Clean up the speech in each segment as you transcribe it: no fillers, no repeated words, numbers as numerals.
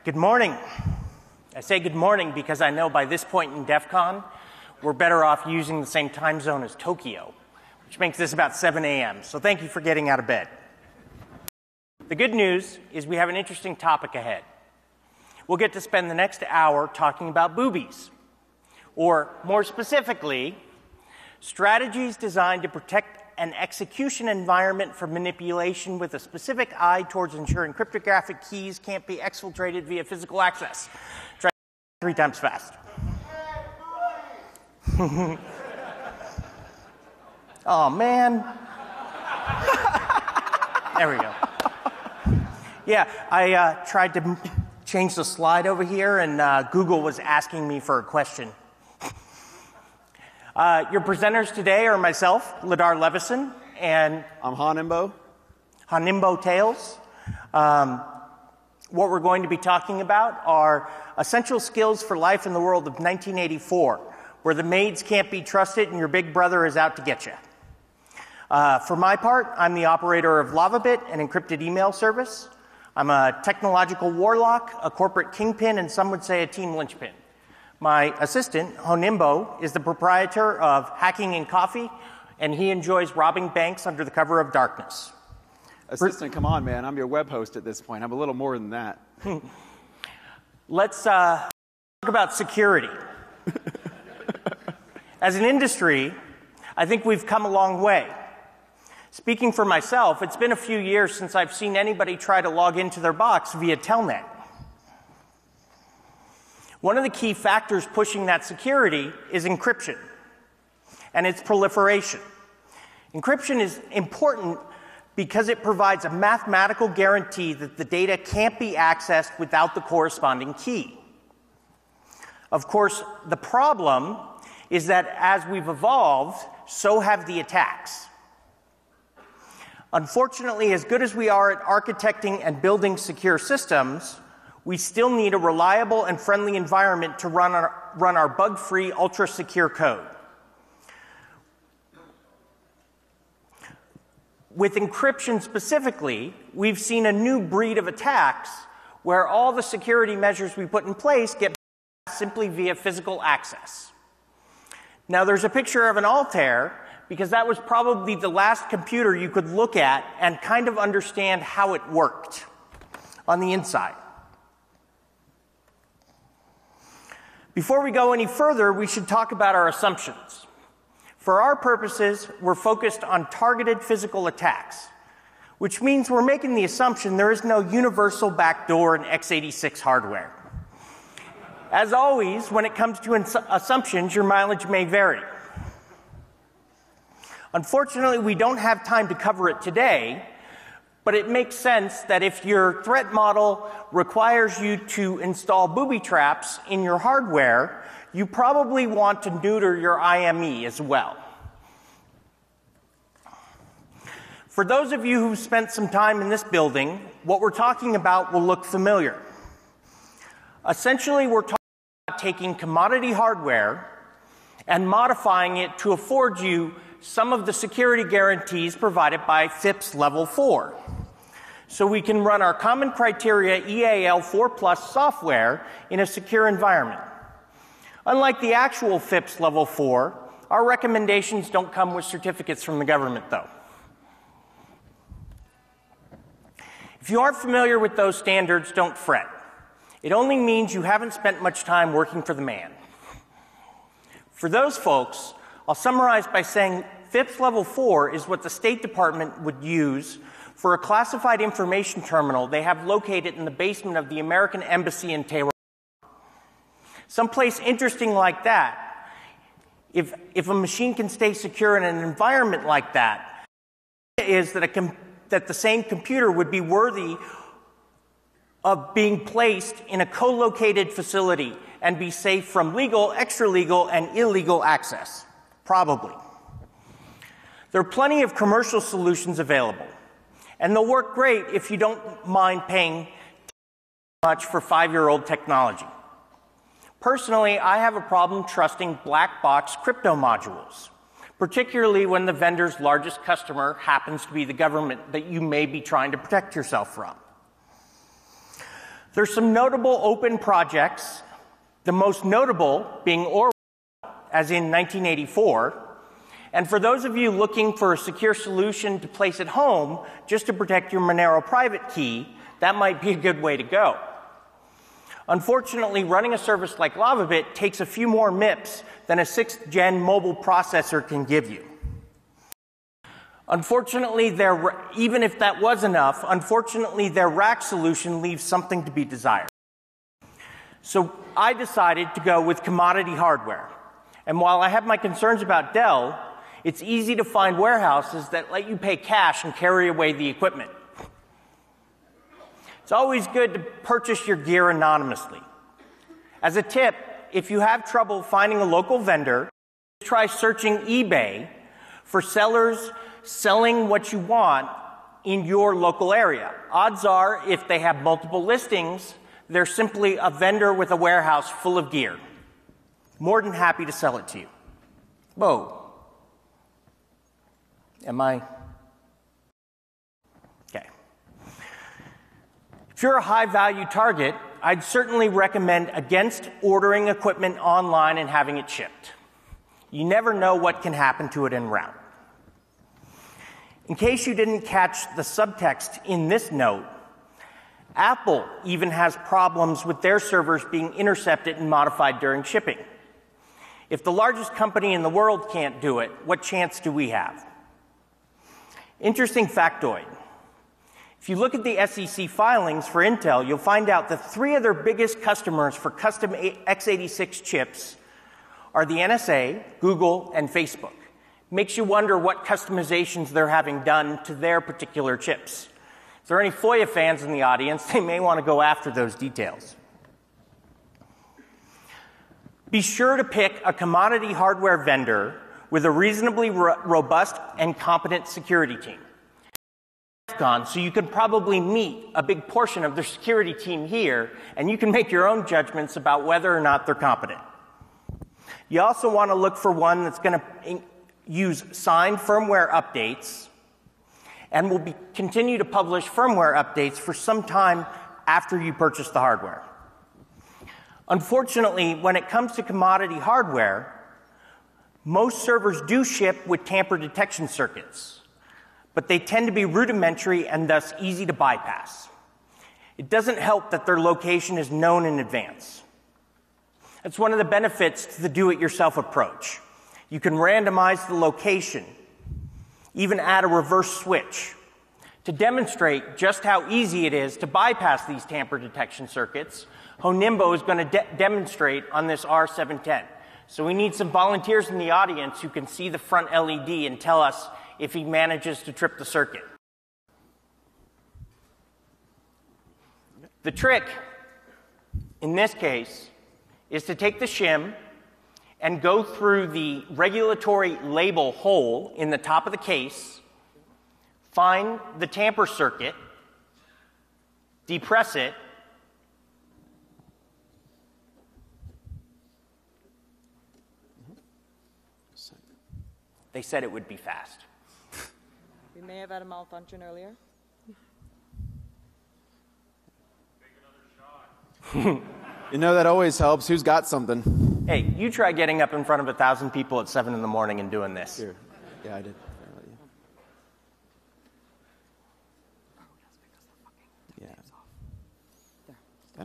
Good morning. I say good morning because I know by this point in DEF CON, we're better off using the same time zone as Tokyo, which makes this about 7 a.m. So thank you for getting out of bed. The good news is we have an interesting topic ahead. We'll get to spend the next hour talking about boobies, or more specifically, strategies designed to protect an execution environment for manipulation with a specific eye towards ensuring cryptographic keys can't be exfiltrated via physical access. Try 3 times fast. Oh, man. There we go. Yeah, I tried to change the slide over here, and Google was asking me for a question. Your presenters today are myself, Levison, and I'm hon1nbo. hon1nbo Tales. What we're going to be talking about are essential skills for life in the world of 1984, where the maids can't be trusted and your big brother is out to get you. For my part, I'm the operator of LavaBit, an encrypted email service. I'm a technological warlock, a corporate kingpin, and some would say a team linchpin. My assistant, hon1nbo, is the proprietor of Hacking and Coffee, and he enjoys robbing banks under the cover of darkness. Assistant, come on, man. I'm your web host at this point. I'm a little more than that. Let's talk about security. As an industry, I think we've come a long way. Speaking for myself, it's been a few years since I've seen anybody try to log into their box via Telnet. One of the key factors pushing that security is encryption and its proliferation. Encryption is important because it provides a mathematical guarantee that the data can't be accessed without the corresponding key. Of course, the problem is that as we've evolved, so have the attacks. Unfortunately, as good as we are at architecting and building secure systems, we still need a reliable and friendly environment to run our bug-free, ultra-secure code. With encryption specifically, we've seen a new breed of attacks where all the security measures we put in place get simply via physical access. Now, there's a picture of an Altair because that was probably the last computer you could look at and kind of understand how it worked on the inside. Before we go any further, we should talk about our assumptions. For our purposes, we're focused on targeted physical attacks, which means we're making the assumption there is no universal backdoor in x86 hardware. As always, when it comes to assumptions, your mileage may vary. Unfortunately, we don't have time to cover it today, but it makes sense that if your threat model requires you to install booby traps in your hardware, you probably want to neuter your IME as well. For those of you who've spent some time in this building, what we're talking about will look familiar. Essentially, we're talking about taking commodity hardware and modifying it to afford you some of the security guarantees provided by FIPS Level 4. So we can run our common criteria EAL4+ software in a secure environment. Unlike the actual FIPS Level 4, our recommendations don't come with certificates from the government, though. If you aren't familiar with those standards, don't fret. It only means you haven't spent much time working for the man. For those folks, I'll summarize by saying FIPS Level 4 is what the State Department would use for a classified information terminal they have located in the basement of the American Embassy in Tehran. Someplace interesting like that, if a machine can stay secure in an environment like that, is that the same computer would be worthy of being placed in a co-located facility and be safe from legal, extra-legal, and illegal access. Probably. There are plenty of commercial solutions available, and they'll work great if you don't mind paying much for 5-year-old technology. Personally, I have a problem trusting black box crypto modules, particularly when the vendor's largest customer happens to be the government that you may be trying to protect yourself from. There's some notable open projects, the most notable being Orwell, as in 1984. And for those of you looking for a secure solution to place at home just to protect your Monero private key, that might be a good way to go. Unfortunately, running a service like LavaBit takes a few more MIPS than a 6th-gen mobile processor can give you. Unfortunately, even if that was enough, unfortunately, their rack solution leaves something to be desired. So I decided to go with commodity hardware. And while I have my concerns about Dell, it's easy to find warehouses that let you pay cash and carry away the equipment. It's always good to purchase your gear anonymously. As a tip, if you have trouble finding a local vendor, try searching eBay for sellers selling what you want in your local area. Odds are, if they have multiple listings, they're simply a vendor with a warehouse full of gear. More than happy to sell it to you. Whoa. Am I? Okay. If you're a high-value target, I'd certainly recommend against ordering equipment online and having it shipped. You never know what can happen to it en route. In case you didn't catch the subtext in this note, Apple even has problems with their servers being intercepted and modified during shipping. If the largest company in the world can't do it, what chance do we have? Interesting factoid. If you look at the SEC filings for Intel, you'll find out that 3 of their biggest customers for custom x86 chips are the NSA, Google, and Facebook. Makes you wonder what customizations they're having done to their particular chips. If there are any FOIA fans in the audience, they may want to go after those details. Be sure to pick a commodity hardware vendor with a reasonably robust and competent security team. So you can probably meet a big portion of their security team here, and you can make your own judgments about whether or not they're competent. You also want to look for one that's going to use signed firmware updates and will continue to publish firmware updates for some time after you purchase the hardware. Unfortunately, when it comes to commodity hardware, most servers do ship with tamper detection circuits, but they tend to be rudimentary and thus easy to bypass. It doesn't help that their location is known in advance. That's one of the benefits to the do-it-yourself approach. You can randomize the location, even add a reverse switch. To demonstrate just how easy it is to bypass these tamper detection circuits, hon1nbo is going to demonstrate on this R710. So we need some volunteers in the audience who can see the front LED and tell us if he manages to trip the circuit. The trick, in this case, is to take the shim and go through the regulatory label hole in the top of the case, find the tamper circuit, depress it, they said it would be fast. We may have had a malfunction earlier. You know, that always helps. Who's got something? Hey, you try getting up in front of 1,000 people at 7 in the morning and doing this. Here. Yeah, I did. Yeah.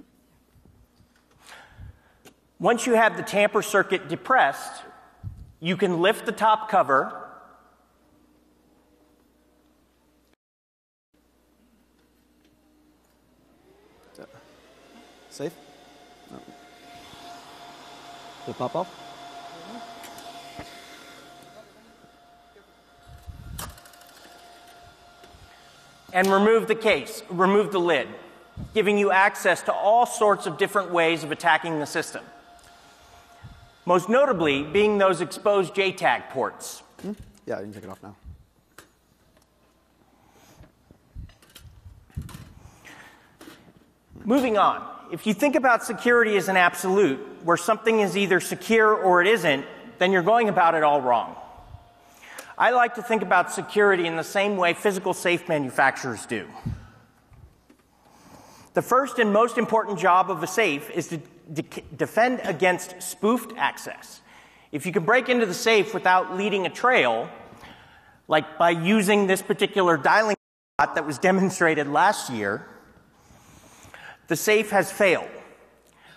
Once you have the tamper circuit depressed, you can lift the top cover Safe? No. Did it pop off? and remove the case, remove the lid, giving you access to all sorts of different ways of attacking the system. Most notably being those exposed JTAG ports. Yeah, you can take it off now. Moving on, if you think about security as an absolute, where something is either secure or it isn't, then you're going about it all wrong. I like to think about security in the same way physical safe manufacturers do. The first and most important job of a safe is to defend against spoofed access. If you can break into the safe without leading a trail, like by using this particular dialing spot that was demonstrated last year, the safe has failed.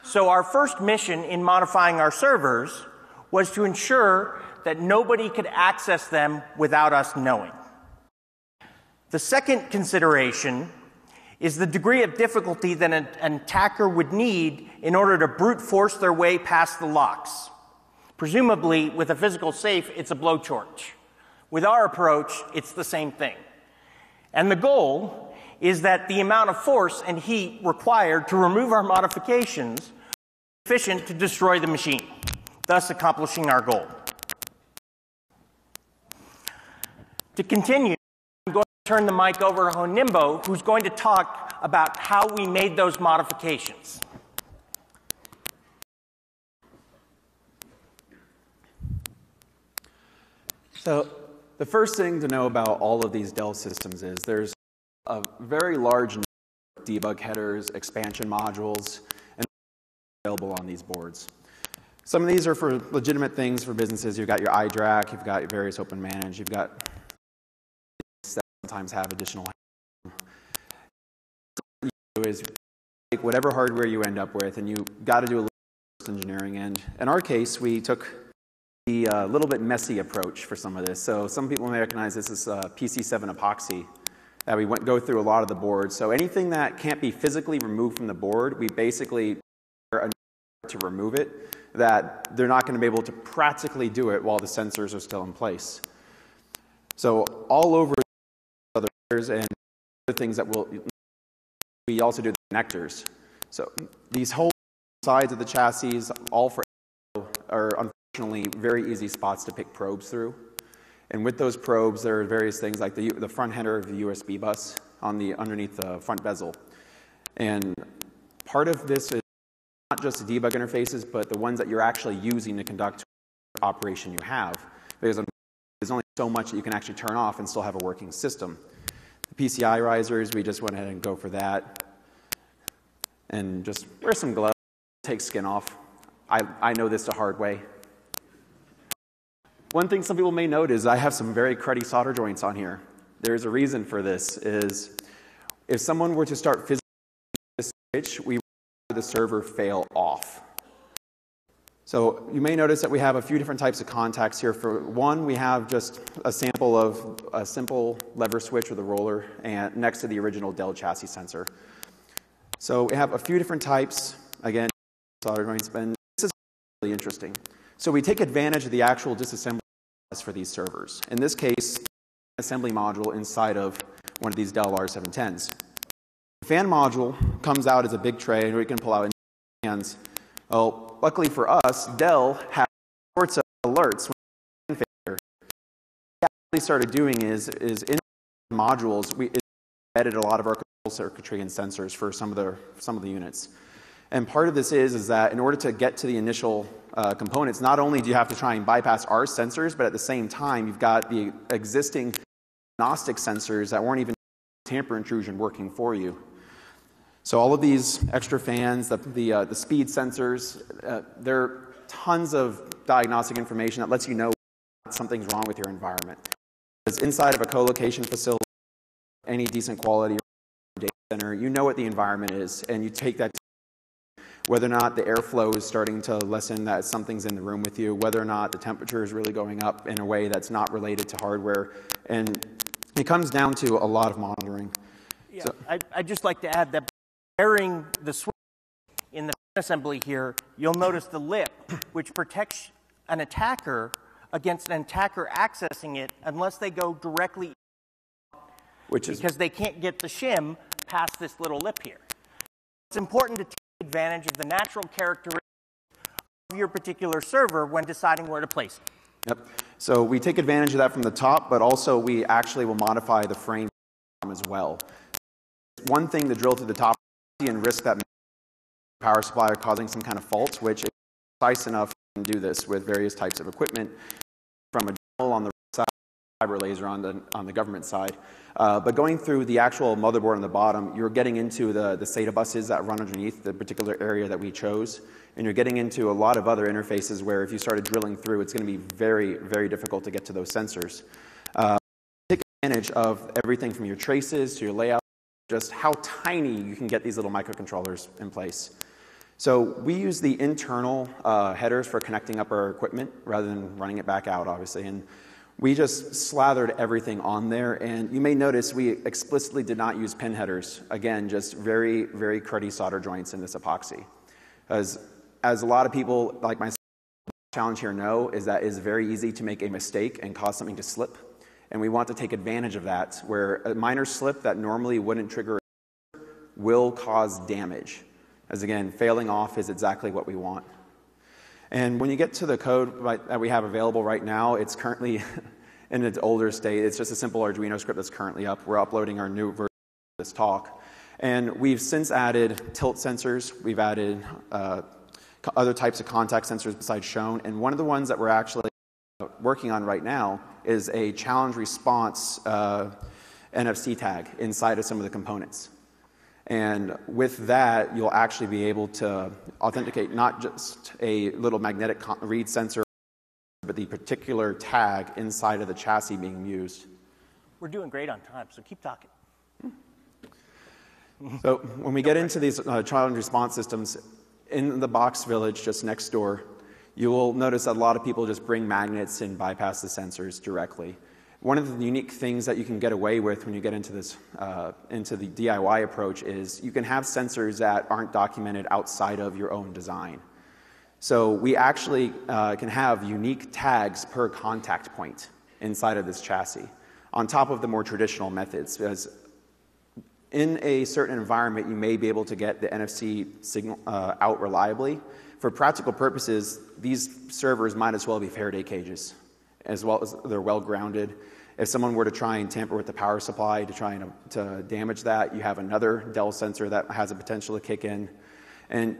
So our first mission in modifying our servers was to ensure that nobody could access them without us knowing. The second consideration is the degree of difficulty that an attacker would need in order to brute force their way past the locks. Presumably, with a physical safe, it's a blowtorch. With our approach, it's the same thing. And the goal is that the amount of force and heat required to remove our modifications is sufficient to destroy the machine, thus accomplishing our goal. To continue, I'm going to turn the mic over to hon1nbo, who's going to talk about how we made those modifications. So the first thing to know about all of these Dell systems is there's a very large number of debug headers, expansion modules, and available on these boards. Some of these are for legitimate things for businesses. You've got your iDRAC, you've got your various open manage, you've got that sometimes have additional. Is take whatever hardware you end up with, and you got to do a little engineering. And in our case, we took the little bit messy approach for some of this. So some people may recognize this as PC7 epoxy that we go through a lot of the boards. So anything that can't be physically removed from the board, we basically to remove it, that they're not going to be able to practically do it while the sensors are still in place. So all over other and other things that we also do the connectors. So these whole sides of the chassis, all for are unfortunately very easy spots to pick probes through. And with those probes, there are various things like the front header of the USB bus underneath the front bezel. And part of this is not just the debug interfaces, but the ones that you're actually using to conduct the operation you have. Because there's only so much that you can actually turn off and still have a working system. The PCI risers, we just went ahead and go for that. And just wear some gloves, take skin off. I know this the hard way. One thing some people may note is I have some very cruddy solder joints on here. There's a reason for this, is if someone were to start physically this switch, we would have the server fail off. So you may notice that we have a few different types of contacts here. For one, we have just a sample of a simple lever switch with a roller and next to the original Dell chassis sensor. So we have a few different types, again, solder joints, and this is really interesting. So we take advantage of the actual disassembly process for these servers. In this case, an assembly module inside of one of these Dell R710s. The fan module comes out as a big tray where you can pull out fans. Well, luckily for us, Dell has sorts of alerts when failure. What we started doing is in modules, we embedded a lot of our control circuitry and sensors for some of the units. And part of this is that in order to get to the initial components, not only do you have to try and bypass our sensors, but at the same time, you've got the existing diagnostic sensors that weren't even tamper intrusion working for you. So all of these extra fans, the speed sensors, there are tons of diagnostic information that lets you know something's wrong with your environment. Because inside of a co-location facility, any decent quality data center, you know what the environment is, and you take that to whether or not the airflow is starting to lessen, that something's in the room with you, whether or not the temperature is really going up in a way that's not related to hardware. And it comes down to a lot of monitoring. Yeah, so, I'd just like to add that bearing the switch in the assembly here, you'll notice the lip, which protects an attacker against an attacker accessing it unless they go directly because they can't get the shim past this little lip here. It's important to take advantage of the natural characteristics of your particular server when deciding where to place it. Yep. So we take advantage of that from the top, but also we actually will modify the frame as well. One thing to drill through the top and risk that power supply causing some kind of fault, which is precise enough to do this with various types of equipment, from a drill on the side fiber laser on the government side. But going through the actual motherboard on the bottom, you're getting into the SATA buses that run underneath the particular area that we chose. And you're getting into a lot of other interfaces where if you started drilling through, it's going to be very, very difficult to get to those sensors. Take advantage of everything from your traces to your layout, just how tiny you can get these little microcontrollers in place. So we use the internal headers for connecting up our equipment rather than running it back out, obviously. And we just slathered everything on there. And you may notice we explicitly did not use pin headers. Again, just very, very cruddy solder joints in this epoxy. As a lot of people like myself, challenge here know, is that it's very easy to make a mistake and cause something to slip. And we want to take advantage of that, where a minor slip that normally wouldn't trigger will cause damage. As again, failing off is exactly what we want. And when you get to the code that we have available right now, it's currently in its older state. It's just a simple Arduino script that's currently up. We're uploading our new version of this talk. And we've since added tilt sensors. We've added other types of contact sensors besides shown. And one of the ones that we're actually working on right now is a challenge response NFC tag inside of some of the components. And with that, you'll actually be able to authenticate not just a little magnetic read sensor, but the particular tag inside of the chassis being used. We're doing great on time, so keep talking. So when we get into these challenge response systems, in the box village just next door, you will notice that a lot of people just bring magnets and bypass the sensors directly. One of the unique things that you can get away with when you get into this, into the DIY approach is you can have sensors that aren't documented outside of your own design. So we actually can have unique tags per contact point inside of this chassis, on top of the more traditional methods. Because in a certain environment, you may be able to get the NFC signal out reliably. For practical purposes, these servers might as well be Faraday cages, as well as they're well grounded. If someone were to try and tamper with the power supply to try and to damage that, you have another Dell sensor that has a potential to kick in. And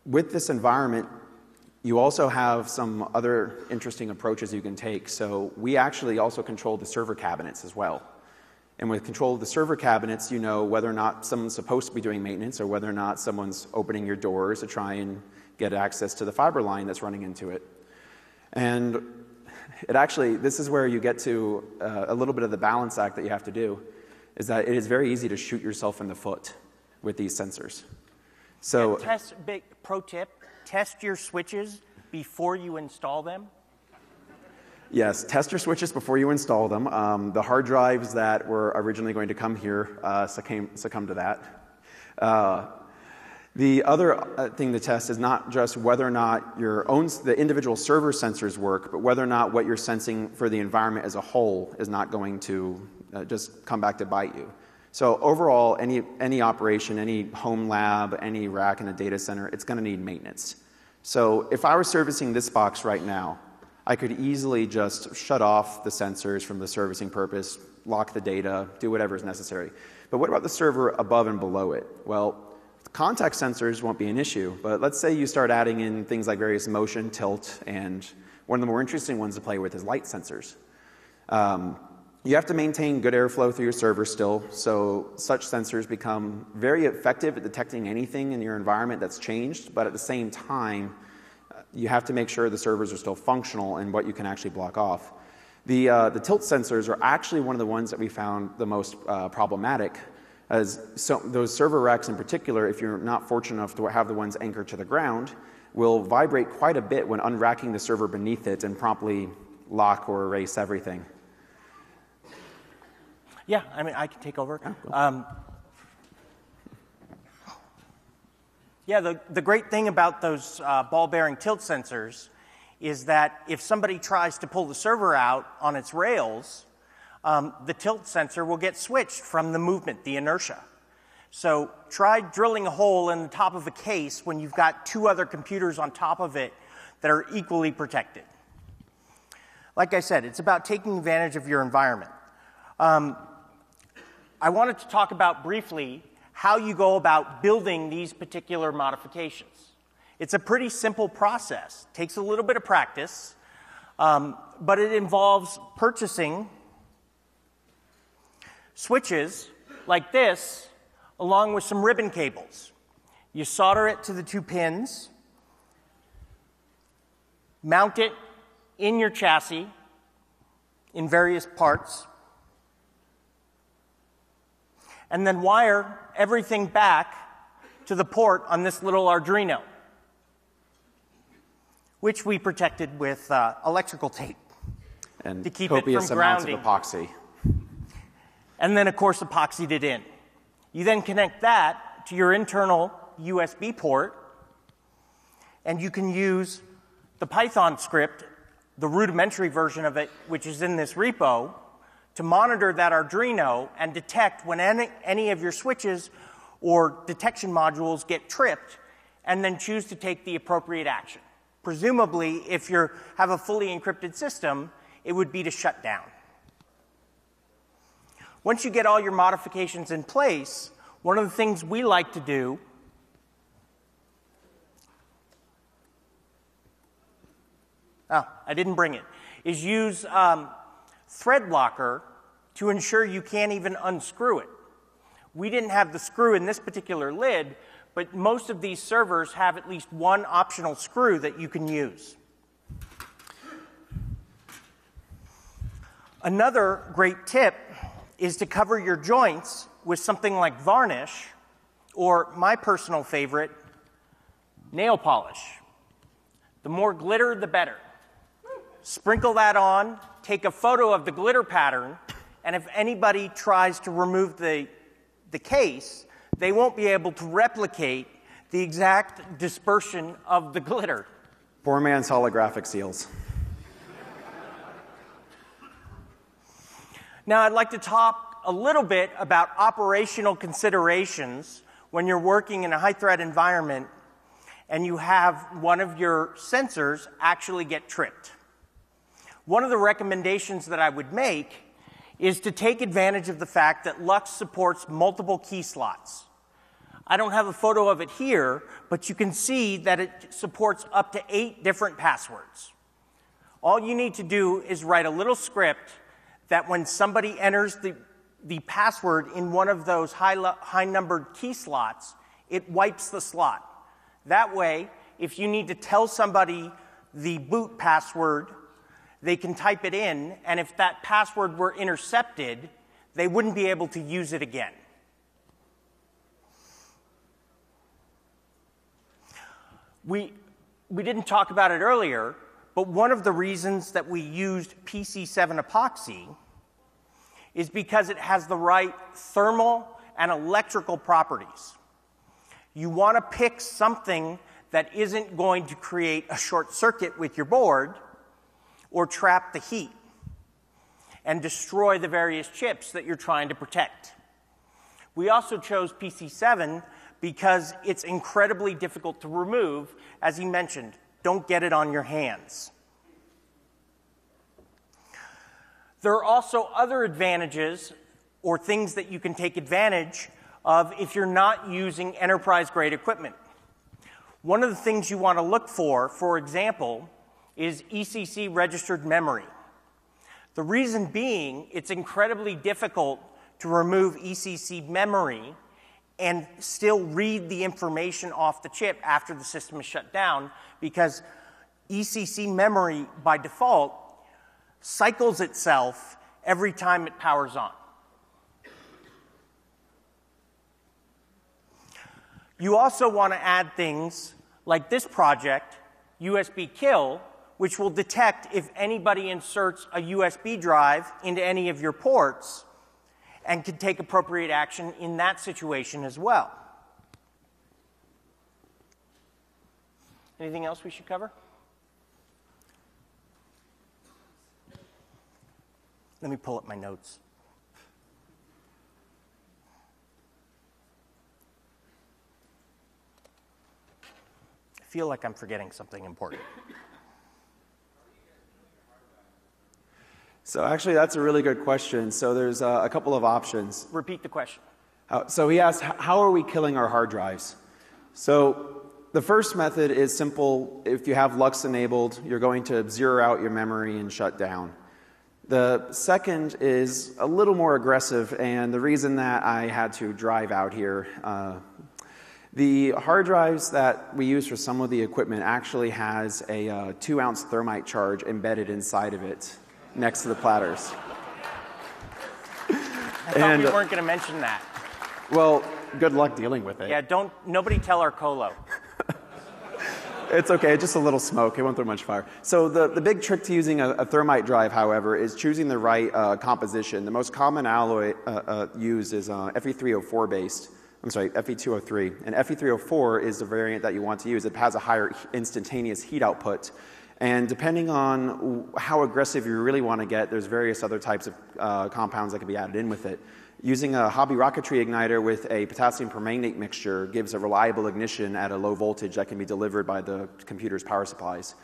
with this environment, you also have some other interesting approaches you can take. So we actually also control the server cabinets as well. And with control of the server cabinets, you know whether or not someone's supposed to be doing maintenance or whether or not someone's opening your doors to try and get access to the fiber line that's running into it. And it actually, this is where you get to a little bit of the balance act that you have to do, is that it is very easy to shoot yourself in the foot with these sensors. So, Big pro tip, test your switches before you install them. Yes, test your switches before you install them. The hard drives that were originally going to come here succumbed to that. The other thing to test is not just whether or not the individual server sensors work, but whether or not what you're sensing for the environment as a whole is not going to just come back to bite you. So overall, any operation, any home lab, any rack in a data center, it's going to need maintenance. So if I were servicing this box right now, I could easily just shut off the sensors from the servicing purpose, lock the data, do whatever is necessary. But what about the server above and below it? Well, contact sensors won't be an issue, but let's say you start adding in things like various motion, tilt, and one of the more interesting ones to play with is light sensors. You have to maintain good airflow through your server still, so such sensors become very effective at detecting anything in your environment that's changed, but at the same time, you have to make sure the servers are still functional and what you can actually block off. The tilt sensors are actually one of the ones that we found the most problematic, as those server racks in particular, if you're not fortunate enough to have the ones anchored to the ground, will vibrate quite a bit when unracking the server beneath it and promptly lock or erase everything. Yeah, I mean, I can take over. Yeah, the great thing about those ball-bearing tilt sensors is that if somebody tries to pull the server out on its rails, the tilt sensor will get switched from the movement, the inertia. So try drilling a hole in the top of a case when you've got two other computers on top of it that are equally protected. Like I said, it's about taking advantage of your environment. I wanted to talk about briefly how you go about building these particular modifications. It's a pretty simple process. It takes a little bit of practice. But it involves purchasing switches like this, along with some ribbon cables. You solder it to the 2 pins, mount it in your chassis in various parts, and then wire everything back to the port on this little Arduino, which we protected with electrical tape and to keep it from copious amounts grounding. of epoxy. And then, of course, epoxied it in. You then connect that to your internal USB port, and you can use the Python script, the rudimentary version of it, which is in this repo, to monitor that Arduino and detect when any of your switches or detection modules get tripped, and then choose to take the appropriate action. Presumably, if you have a fully encrypted system, it would be to shut down. Once you get all your modifications in place, one of the things we like to do I didn't bring it, is use thread locker to ensure you can't even unscrew it. We didn't have the screw in this particular lid, but most of these servers have at least one optional screw that you can use. Another great tip is to cover your joints with something like varnish, or my personal favorite, nail polish. The more glitter, the better. Sprinkle that on, take a photo of the glitter pattern, and if anybody tries to remove the case, they won't be able to replicate the exact dispersion of the glitter. Poor man's holographic seals. Now, I'd like to talk a little bit about operational considerations when you're working in a high-threat environment and you have one of your sensors actually get tripped. One of the recommendations that I would make is to take advantage of the fact that Lux supports multiple key slots. I don't have a photo of it here, but you can see that it supports up to 8 different passwords. All you need to do is write a little script that when somebody enters the password in one of those high-numbered key slots, it wipes the slot. That way, if you need to tell somebody the boot password, they can type it in, and if that password were intercepted, they wouldn't be able to use it again. We didn't talk about it earlier, but one of the reasons that we used PC7 epoxy is because it has the right thermal and electrical properties. You want to pick something that isn't going to create a short circuit with your board or trap the heat and destroy the various chips that you're trying to protect. We also chose PC7 because it's incredibly difficult to remove. As he mentioned, don't get it on your hands. There are also other advantages or things that you can take advantage of if you're not using enterprise-grade equipment. One of the things you want to look for example, is ECC-registered memory. The reason being, it's incredibly difficult to remove ECC memory and still read the information off the chip after the system is shut down, because ECC memory, by default, cycles itself every time it powers on. You also want to add things like this project, USB Kill, which will detect if anybody inserts a USB drive into any of your ports and can take appropriate action in that situation as well. Anything else we should cover? Let me pull up my notes. I feel like I'm forgetting something important. So actually, that's a really good question. So there's a couple of options. Repeat the question. So he asked, how are we killing our hard drives? So the first method is simple. If you have Lux enabled, you're going to zero out your memory and shut down. The second is a little more aggressive, and the reason that I had to drive out here, the hard drives that we use for some of the equipment actually has a 2-ounce thermite charge embedded inside of it next to the platters. I thought we weren't going to mention that. Well, good luck dealing with it. Yeah, nobody tell our colo. It's okay, just a little smoke. It won't throw much fire. So the big trick to using a thermite drive, however, is choosing the right composition. The most common alloy used is Fe304 based. I'm sorry, Fe203. And Fe304 is the variant that you want to use. It has a higher instantaneous heat output. And depending on how aggressive you really want to get, there's various other types of compounds that can be added in with it. Using a hobby rocketry igniter with a potassium permanganate mixture gives a reliable ignition at a low voltage that can be delivered by the computer's power supplies.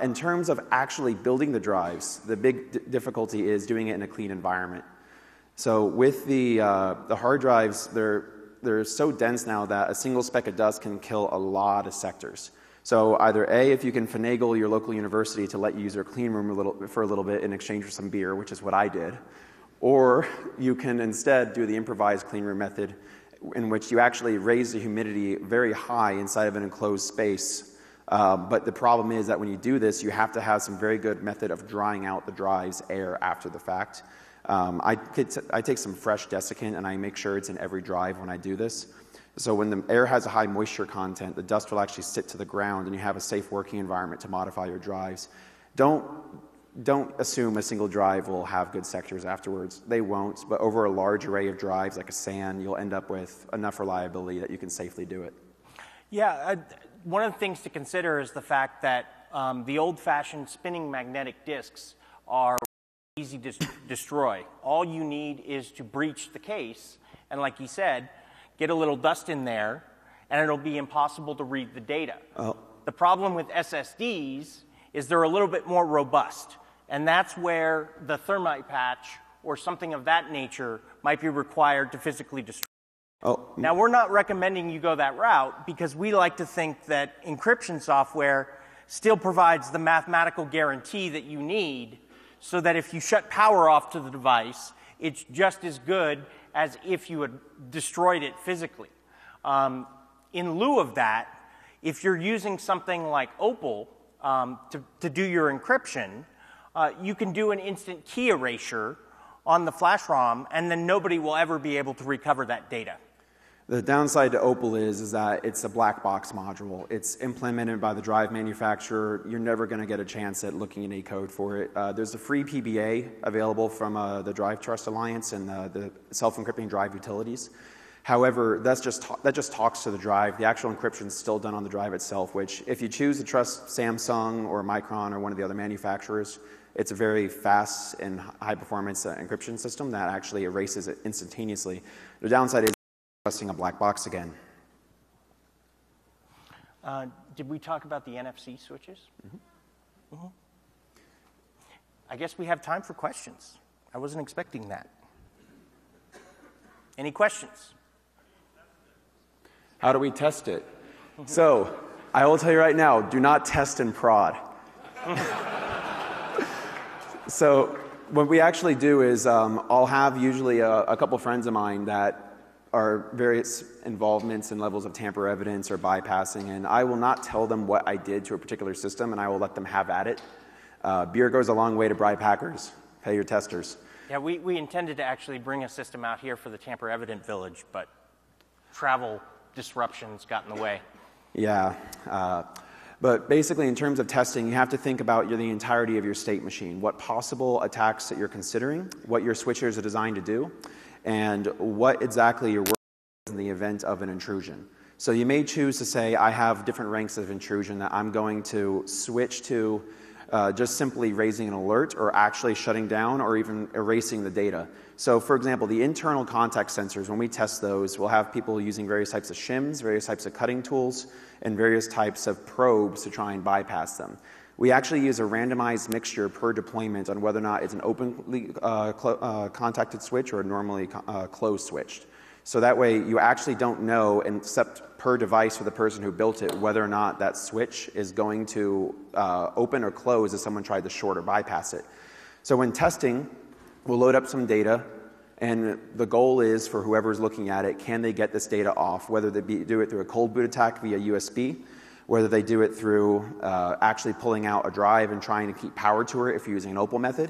In terms of actually building the drives, the big difficulty is doing it in a clean environment. So with the hard drives, they're so dense now that a single speck of dust can kill a lot of sectors. So either A, if you can finagle your local university to let you use their clean room for a little bit in exchange for some beer, which is what I did, or you can instead do the improvised clean room method in which you actually raise the humidity very high inside of an enclosed space. But the problem is that when you do this, you have to have some very good method of drying out the drive's air after the fact. I take some fresh desiccant and I make sure it's in every drive when I do this. So when the air has a high moisture content, the dust will actually sit to the ground and you have a safe working environment to modify your drives. Don't assume a single drive will have good sectors afterwards. They won't, but over a large array of drives like a SAN, you'll end up with enough reliability that you can safely do it. Yeah, one of the things to consider is the fact that the old-fashioned spinning magnetic disks are easy to destroy. All you need is to breach the case, and like you said, get a little dust in there, and it'll be impossible to read the data. Oh. The problem with SSDs is they're a little bit more robust, and that's where the thermite patch or something of that nature might be required to physically destroy. Oh. Now, we're not recommending you go that route because we like to think that encryption software still provides the mathematical guarantee that you need so that if you shut power off to the device, it's just as good as if you had destroyed it physically. In lieu of that, if you're using something like Opal to do your encryption, you can do an instant key erasure on the flash ROM, and then nobody will ever be able to recover that data. The downside to Opal is that it's a black box module. It's implemented by the drive manufacturer. You're never going to get a chance at looking at any code for it. There's a free PBA available from the Drive Trust Alliance and the self-encrypting drive utilities. However, that just talks to the drive. The actual encryption is still done on the drive itself, which if you choose to trust Samsung or Micron or one of the other manufacturers, it's a very fast and high-performance encryption system that actually erases it instantaneously. The downside is trusting a black box again. Did we talk about the NFC switches? Mm-hmm. Mm-hmm. I guess we have time for questions. I wasn't expecting that. Any questions? How do we test it? So, I will tell you right now, do not test and prod. So, what we actually do is I'll have usually a couple friends of mine that are various involvements and levels of tamper evidence or bypassing, and I will not tell them what I did to a particular system, and I will let them have at it. Beer goes a long way to bribe hackers. Pay your testers. Yeah, we intended to actually bring a system out here for the Tamper Evident Village, but travel disruptions got in the way. Yeah. But basically, in terms of testing, you have to think about the entirety of your state machine, what possible attacks that you're considering, what your switchers are designed to do, and what exactly you're working on in the event of an intrusion. So you may choose to say, I have different ranks of intrusion that I'm going to switch to just simply raising an alert or actually shutting down or even erasing the data. So for example, the internal contact sensors, when we test those, we'll have people using various types of shims, various types of cutting tools, and various types of probes to try and bypass them. We actually use a randomized mixture per deployment on whether or not it's an openly contacted switch or a normally closed switched. So that way you actually don't know, except per device for the person who built it, whether or not that switch is going to open or close if someone tried to short or bypass it. So when testing, we'll load up some data, and the goal is for whoever's looking at it, can they get this data off, whether they do it through a cold boot attack via USB, whether they do it through actually pulling out a drive and trying to keep power to it if you're using an Opal method,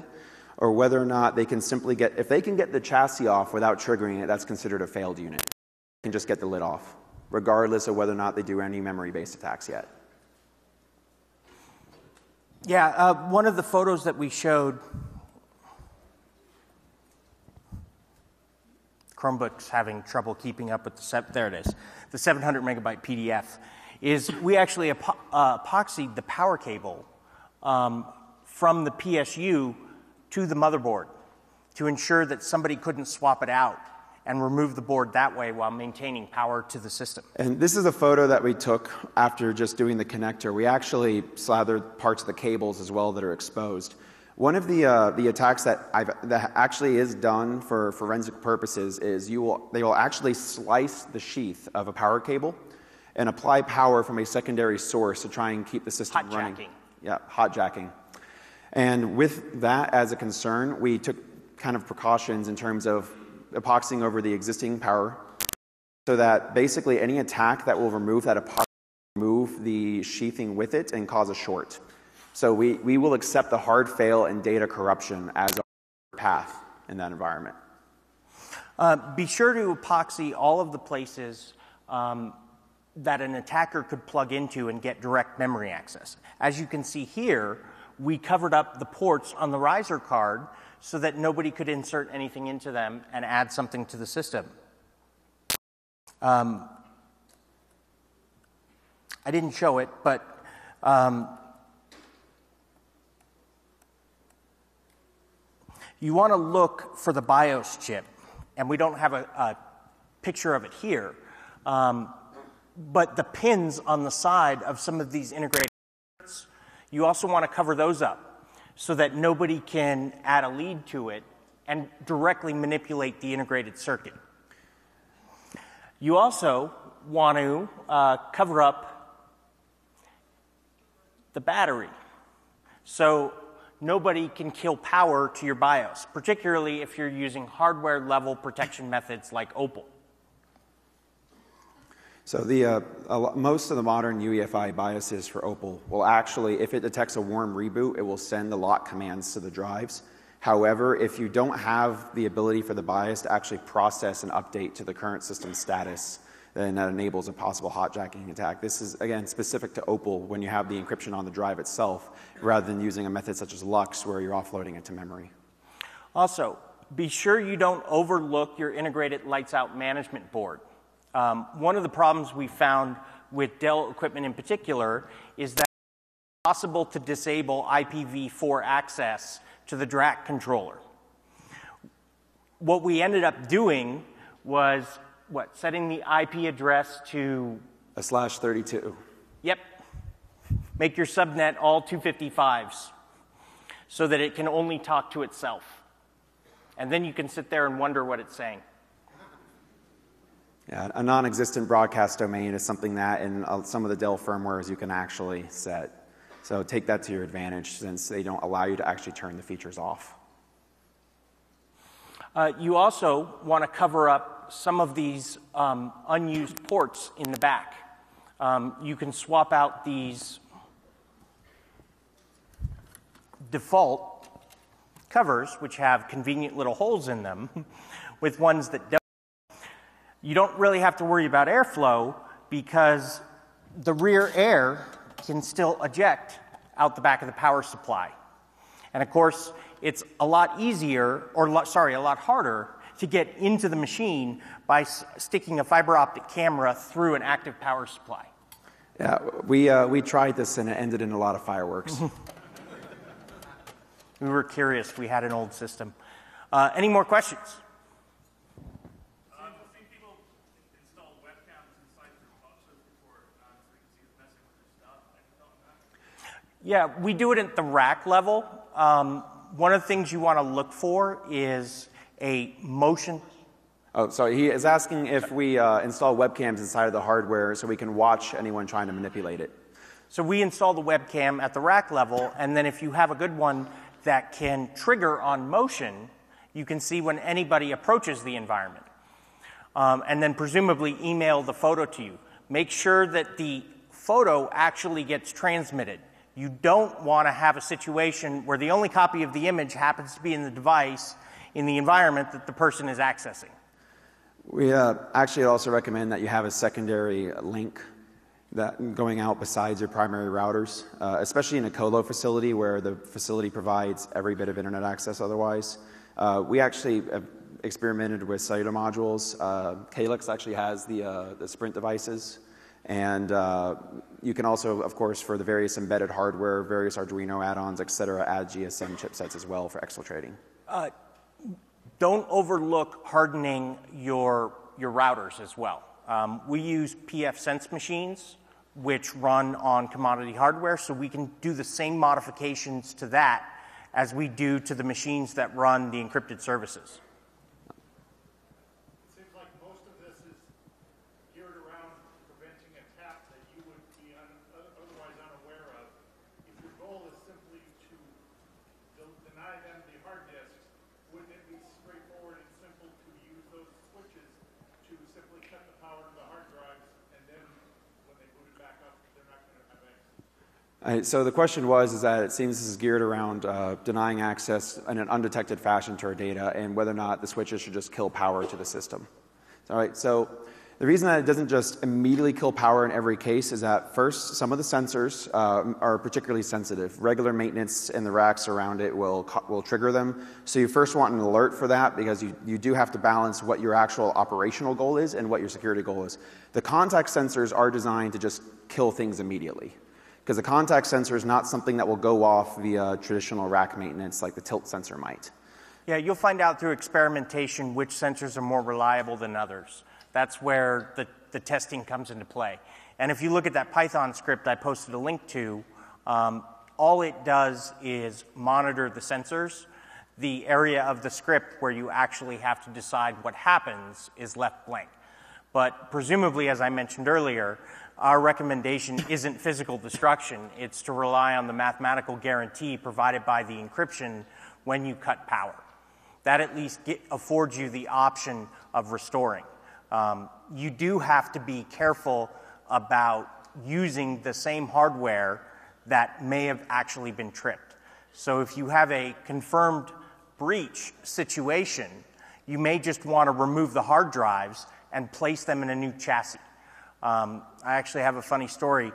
or whether or not they can simply if they can get the chassis off without triggering it, that's considered a failed unit. They can just get the lid off, regardless of whether or not they do any memory-based attacks yet. Yeah, one of the photos that we showed, Chromebook's having trouble keeping up with there it is, the 700 megabyte PDF, is we actually epoxied the power cable from the PSU to the motherboard to ensure that somebody couldn't swap it out and remove the board that way while maintaining power to the system. And this is a photo that we took after just doing the connector. We actually slathered parts of the cables as well that are exposed. One of the attacks that actually is done for forensic purposes is they will actually slice the sheath of a power cable and apply power from a secondary source to try and keep the system running. Hot jacking. Yeah, hot jacking. And with that as a concern, we took kind of precautions in terms of epoxying over the existing power so that basically any attack that will remove that epoxy will remove the sheathing with it and cause a short. So we will accept the hard fail and data corruption as our path in that environment. Be sure to epoxy all of the places that an attacker could plug into and get direct memory access. As you can see here, we covered up the ports on the riser card so that nobody could insert anything into them and add something to the system. I didn't show it, but you want to look for the BIOS chip, and we don't have a picture of it here, but the pins on the side of some of these integrated circuits, you also want to cover those up so that nobody can add a lead to it and directly manipulate the integrated circuit. You also want to cover up the battery so nobody can kill power to your BIOS, particularly if you're using hardware-level protection methods like Opal. So most of the modern UEFI BIOSes for Opal will actually, if it detects a warm reboot, it will send the lock commands to the drives. However, if you don't have the ability for the BIOS to actually process an update to the current system status, then that enables a possible hotjacking attack. This is, again, specific to Opal when you have the encryption on the drive itself, rather than using a method such as LUX where you're offloading it to memory. Also, be sure you don't overlook your integrated lights-out management board. One of the problems we found with Dell equipment in particular is that it's possible to disable IPv4 access to the DRAC controller. What we ended up doing was, setting the IP address to a /32. Yep. Make your subnet all 255s so that it can only talk to itself. And then you can sit there and wonder what it's saying. Yeah, a non-existent broadcast domain is something that in some of the Dell firmwares you can actually set. So take that to your advantage since they don't allow you to actually turn the features off. You also want to cover up some of these unused ports in the back. You can swap out these default covers, which have convenient little holes in them, with ones that don't. You don't really have to worry about airflow because the rear air can still eject out the back of the power supply. And of course, it's a lot easier, or a lot harder to get into the machine by sticking a fiber optic camera through an active power supply. Yeah, we tried this and it ended in a lot of fireworks. We were curious. We had an old system. Any more questions? Yeah, we do it at the rack level. One of the things you want to look for is a motion. Oh, sorry. He is asking if we install webcams inside of the hardware so we can watch anyone trying to manipulate it. So we install the webcam at the rack level, and then if you have a good one that can trigger on motion, you can see when anybody approaches the environment. And then presumably email the photo to you. Make sure that the photo actually gets transmitted. You don't want to have a situation where the only copy of the image happens to be in the device in the environment that the person is accessing. We actually also recommend that you have a secondary link that going out besides your primary routers, especially in a colo facility where the facility provides every bit of internet access otherwise. We actually have experimented with cellular modules. Calyx actually has the Sprint devices. And you can also, of course, for the various embedded hardware, various Arduino add-ons, et cetera, add GSM chipsets as well for exfiltrating. Don't overlook hardening your routers as well. We use pfSense machines, which run on commodity hardware, so we can do the same modifications to that as we do to the machines that run the encrypted services. It seems like most of this is geared around preventing a tap that you would be otherwise unaware of. If your goal is simply to deny them the hard disks, wouldn't it be straightforward and simple to use those switches to simply cut the power to the hard drives, and then when they boot it back up, they're not going to have access? So the question was that it seems this is geared around denying access in an undetected fashion to our data and whether or not the switches should just kill power to the system. All right, so the reason that it doesn't just immediately kill power in every case is that first, some of the sensors are particularly sensitive. Regular maintenance in the racks around it will trigger them. So you first want an alert for that because you do have to balance what your actual operational goal is and what your security goal is. The contact sensors are designed to just kill things immediately, because the contact sensor is not something that will go off via traditional rack maintenance like the tilt sensor might. Yeah, you'll find out through experimentation which sensors are more reliable than others. That's where the testing comes into play. And if you look at that Python script I posted a link to, all it does is monitor the sensors. The area of the script where you actually have to decide what happens is left blank. But presumably, as I mentioned earlier, our recommendation isn't physical destruction. It's to rely on the mathematical guarantee provided by the encryption when you cut power. That at least affords you the option of restoring. You do have to be careful about using the same hardware that may have actually been tripped. So if you have a confirmed breach situation, you may just want to remove the hard drives and place them in a new chassis. I actually have a funny story.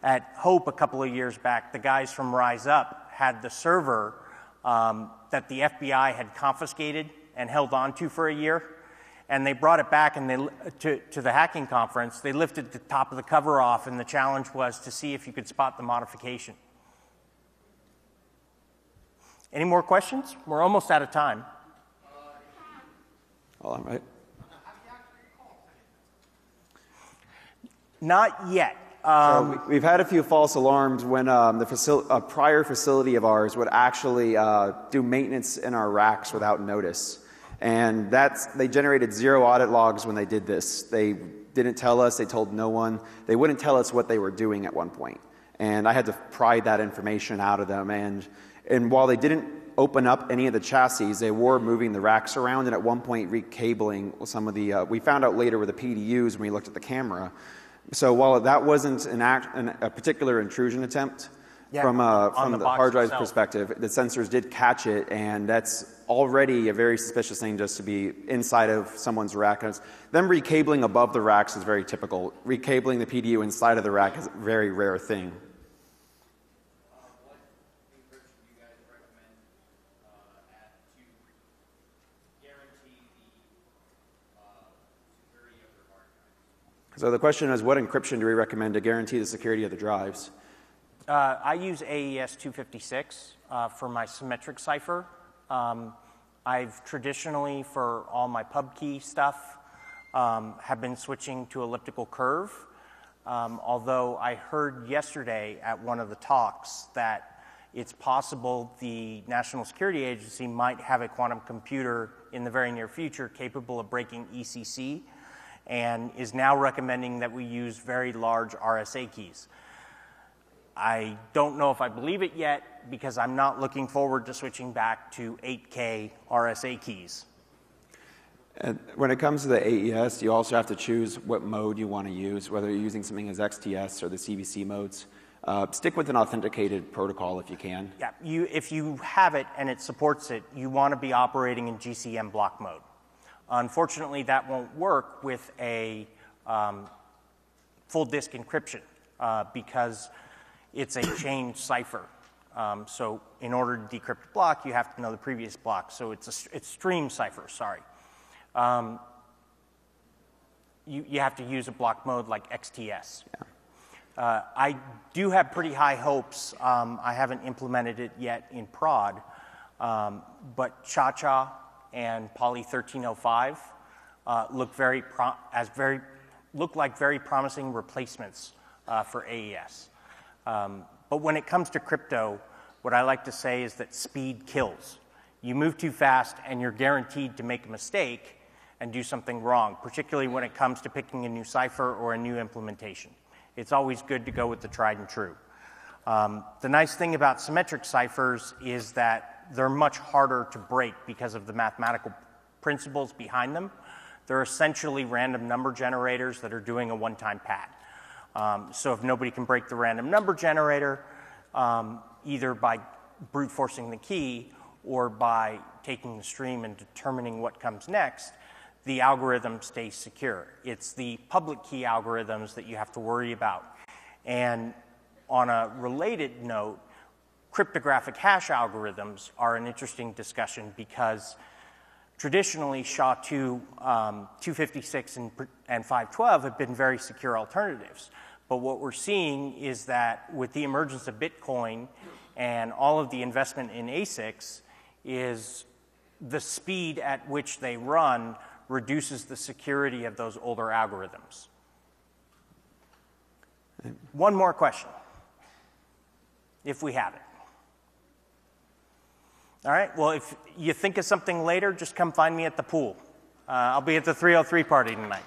At Hope a couple of years back, the guys from Rise Up had the server that the FBI had confiscated and held on to for a year, and they brought it back and to the hacking conference. They lifted the top of the cover off, and the challenge was to see if you could spot the modification. Any more questions? We're almost out of time. All right. Not yet. So we've had a few false alarms when a prior facility of ours would actually do maintenance in our racks without notice. And they generated 0 audit logs when they did this. They didn't tell us. They told no one. They wouldn't tell us what they were doing at one point. And I had to pry that information out of them. And while they didn't open up any of the chassis, they were moving the racks around and at one point recabling some of the, we found out later with the PDUs when we looked at the camera. So while that wasn't a particular intrusion attempt from the hard drive's perspective, the sensors did catch it, and that's already a very suspicious thing just to be inside of someone's rack. Them recabling above the racks is very typical. Recabling the PDU inside of the rack is a very rare thing. What encryption do you guys recommend to guarantee the security of their hard drives? So the question is, what encryption do we recommend to guarantee the security of the drives? I use AES 256 for my symmetric cipher. I've traditionally, for all my pub key stuff, have been switching to elliptical curve. Although I heard yesterday at one of the talks that it's possible the National Security Agency might have a quantum computer in the very near future capable of breaking ECC, and is now recommending that we use very large RSA keys. I don't know if I believe it yet, because I'm not looking forward to switching back to 8K RSA keys. And when it comes to the AES, you also have to choose what mode you want to use, whether you're using something as XTS or the CBC modes. Stick with an authenticated protocol if you can. Yeah, if you have it and it supports it, you want to be operating in GCM block mode. Unfortunately, that won't work with a full disk encryption because it's a chained cipher. So in order to decrypt a block, you have to know the previous block. So it's stream cipher, sorry. You have to use a block mode like XTS. Yeah. I do have pretty high hopes. I haven't implemented it yet in prod, but Cha-Cha and Poly 1305 look like very promising replacements for AES. But when it comes to crypto, what I like to say is that speed kills. You move too fast and you're guaranteed to make a mistake and do something wrong, particularly when it comes to picking a new cipher or a new implementation. It's always good to go with the tried and true. The nice thing about symmetric ciphers is that they're much harder to break because of the mathematical principles behind them. They're essentially random number generators that are doing a one-time pad. So if nobody can break the random number generator, either by brute forcing the key or by taking the stream and determining what comes next, the algorithm stays secure. It's the public key algorithms that you have to worry about. And on a related note, cryptographic hash algorithms are an interesting discussion because traditionally SHA-2, 256, and 512 have been very secure alternatives. But what we're seeing is that with the emergence of Bitcoin and all of the investment in ASICs, is the speed at which they run reduces the security of those older algorithms. One more question, if we have it. All right, well, if you think of something later, just come find me at the pool. I'll be at the 303 party tonight.